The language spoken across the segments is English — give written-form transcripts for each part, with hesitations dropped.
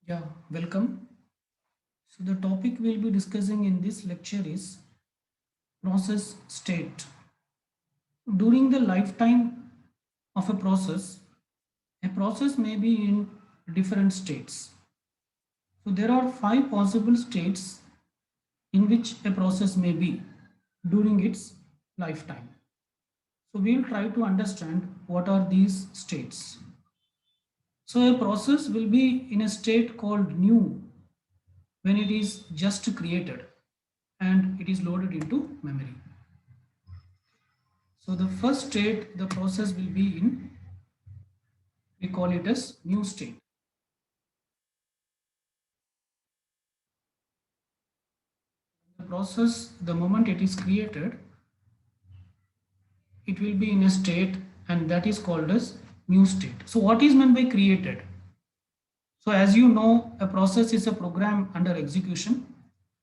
Yeah, welcome. So the topic we'll be discussing in this lecture is process state. During the lifetime of a process may be in different states. So there are five possible states in which a process may be during its lifetime. So we'll try to understand what are these states. So a process will be in a state called new when it is just created and it is loaded into memory. So the first state the process will be in, we call it as new state. The process, the moment it is created, it will be in a state and that is called as new state. So what is meant by created? So as you know, a process is a program under execution.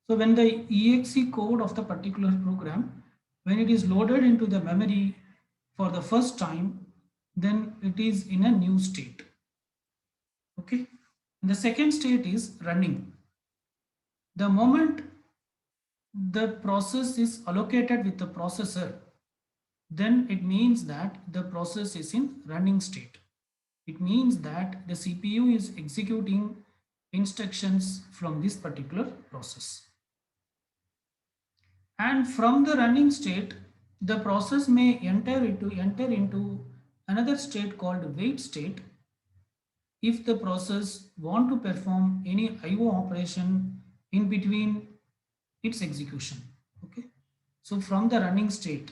So when the exe code of the particular program, when it is loaded into the memory for the first time, then it is in a new state. Okay. And the second state is running. The moment the process is allocated with the processor, then it means that the process is in running state. It means that the CPU is executing instructions from this particular process. And from the running state, the process may enter into another state called wait state if the process want to perform any IO operation in between its execution. Okay. So from the running state,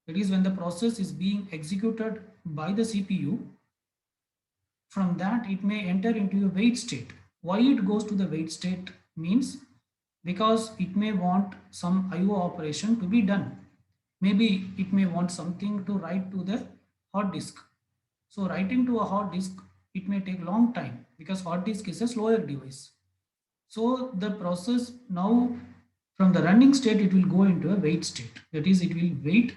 that is when the process is being executed by the CPU, from that it may enter into a wait state. Why it goes to the wait state means because it may want some IO operation to be done. Maybe it may want something to write to the hard disk. So writing to a hard disk, it may take long time because hard disk is a slower device. So the process now from the running state, it will go into a wait state. That is, it will wait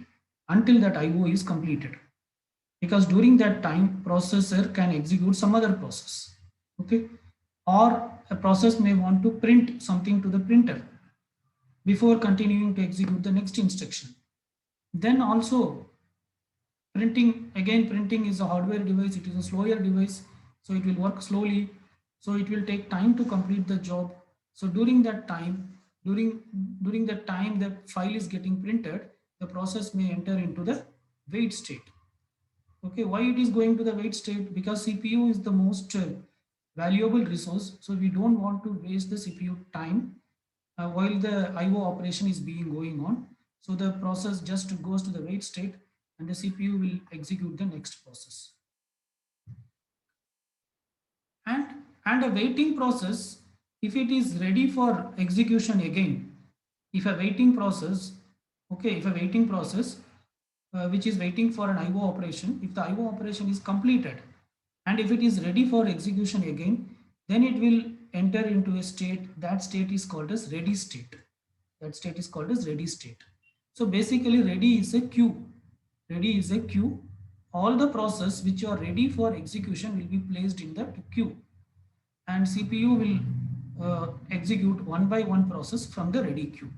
until that IO is completed. Because during that time, processor can execute some other process. Okay. Or a process may want to print something to the printer before continuing to execute the next instruction. Then also printing is a hardware device, it is a slower device, so it will work slowly, so it will take time to complete the job. So during that time, during the time the file is getting printed, the process may enter into the wait state. Okay, why it is going to the wait state? Because CPU is the most valuable resource, so we don't want to waste the CPU time while the IO operation is being going on. So the process just goes to the wait state and the CPU will execute the next process. And, and a waiting process, if it is ready for execution again, if a waiting process, okay, if a waiting process which is waiting for an IO operation, if the IO operation is completed and if it is ready for execution again, then it will enter into a state, that state is called as ready state. That state is called as ready state. So basically ready is a queue. Ready is a queue. All the process which are ready for execution will be placed in that queue and CPU will execute one by one process from the ready queue.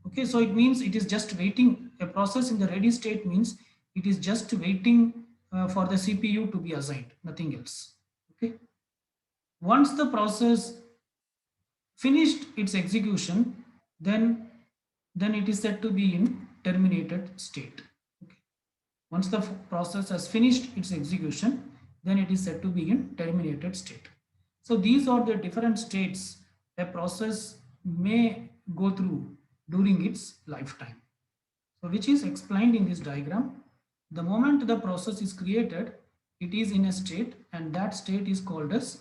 Okay, so it means it is just waiting. A process in the ready state means it is just waiting for the CPU to be assigned, nothing else. Okay. Once the process finished its execution, then it is said to be in terminated state. Okay. Once the process has finished its execution, then it is said to be in terminated state. So these are the different states a process may go through during its lifetime. So which is explained in this diagram. The moment the process is created, it is in a state and that state is called as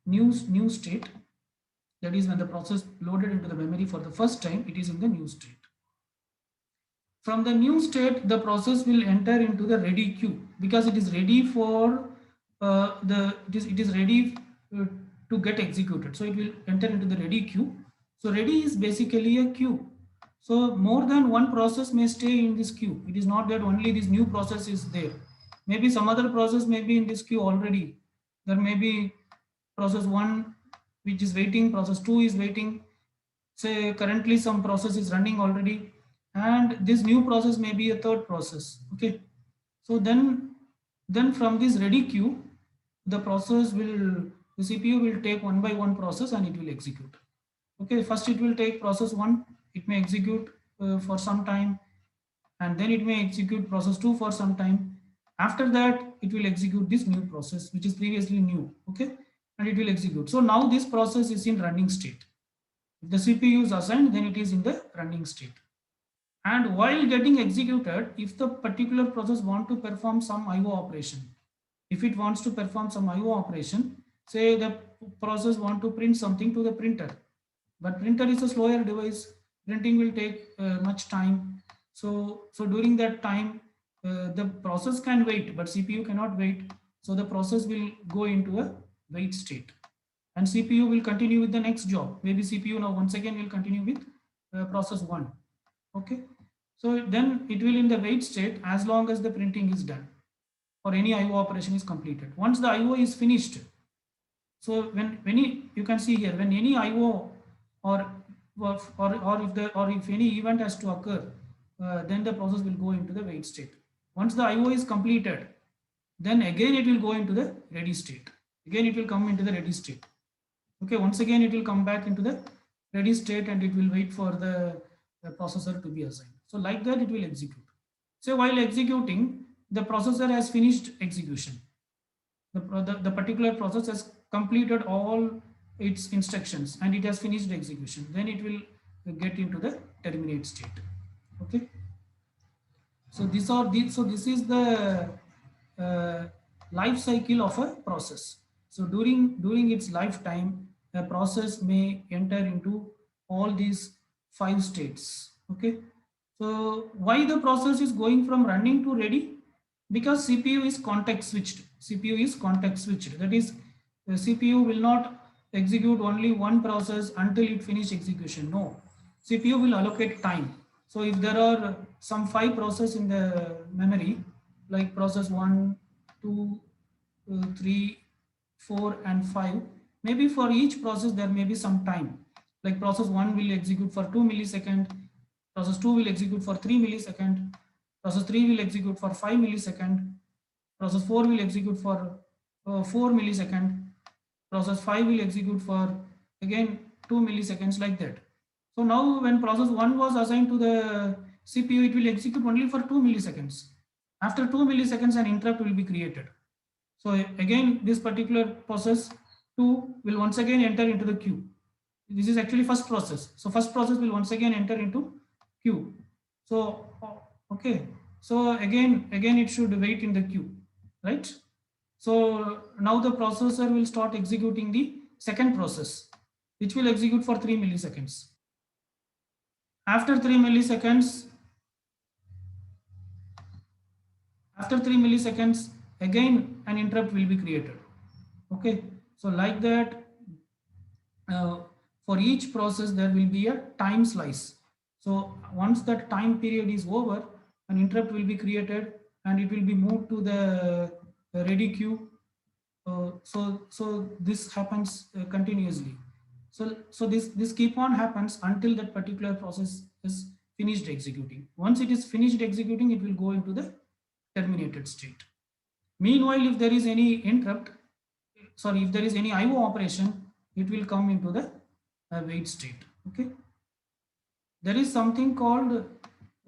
new state. That is when the process loaded into the memory for the first time, it is in the new state. From the new state, the process will enter into the ready queue because it is ready for it is ready to get executed. So it will enter into the ready queue. So ready is basically a queue. So more than one process may stay in this queue. It is not that only this new process is there. Maybe some other process may be in this queue already. There may be process 1, which is waiting, process 2 is waiting. Say currently some process is running already, and this new process may be a third process. Okay, so then from this ready queue, the process will the CPU will take one by one process and it will execute. Okay, first it will take process 1, it may execute for some time, and then it may execute process 2 for some time. After that it will execute this new process which is previously new. Okay, and it will execute. So now this process is in running state. If the CPU is assigned, then it is in the running state. And while getting executed, if the particular process want to perform some IO operation, if it wants to perform some IO operation, say the process want to print something to the printer, but printer is a slower device, printing will take much time. So during that time, the process can wait, but CPU cannot wait. So the process will go into a wait state, and CPU will continue with the next job. Maybe CPU now once again will continue with process 1. Okay, so then it will in the wait state as long as the printing is done or any IO operation is completed. Once the IO is finished, so when you can see here, when any IO or if any event has to occur, then the process will go into the wait state. Once the IO is completed, then again it will go into the ready state. Again it will come into the ready state. Okay, once again it will come back into the ready state and it will wait for the processor to be assigned. So like that it will execute. So while executing, the processor has finished execution. The particular process has completed all its instructions and it has finished execution. Then it will get into the terminate state. Okay. So this is the uh, life cycle of a process. So during its lifetime, a process may enter into all these 5 states. Okay. So why the process is going from running to ready? Because CPU is context switched. CPU is context switched. That is, the CPU will not execute only one process until it finish execution. No, CPU will allocate time. So if there are some 5 processes in the memory, like process 1, 2, 3, 4, and 5, maybe for each process there may be some time. Like process 1 will execute for 2 milliseconds, process 2 will execute for 3 milliseconds, process 3 will execute for 5 milliseconds, process 4 will execute for 4 milliseconds, process 5 will execute for again 2 milliseconds, like that. So now when process 1 was assigned to the CPU, it will execute only for 2 milliseconds. After 2 milliseconds, an interrupt will be created. So again, this particular process 2 will once again enter into the queue. This is actually first process. So first process will once again enter into queue. So okay. So again it should wait in the queue, right? So now the processor will start executing the second process, which will execute for 3 milliseconds. After 3 milliseconds, after 3 milliseconds, again an interrupt will be created. Okay, so like that, uh, for each process there will be a time slice. So once that time period is over, an interrupt will be created and it will be moved to the ready queue. So this happens continuously. So this keep on happens until that particular process is finished executing. Once it is finished executing, it will go into the terminated state. Meanwhile, if there is any interrupt, sorry, if there is any IO operation, it will come into the wait state. Okay. There is something called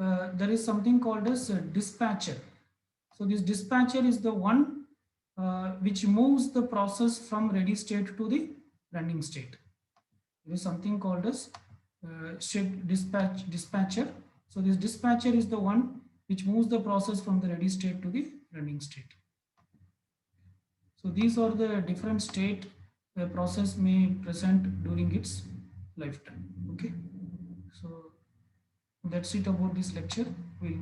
as a dispatcher. So this dispatcher is the one which moves the process from ready state to the running state. There is something called as state dispatcher. So this dispatcher is the one which moves the process from the ready state to the running state. So these are the different state the process may present during its lifetime. Okay. So that's it about this lecture. We'll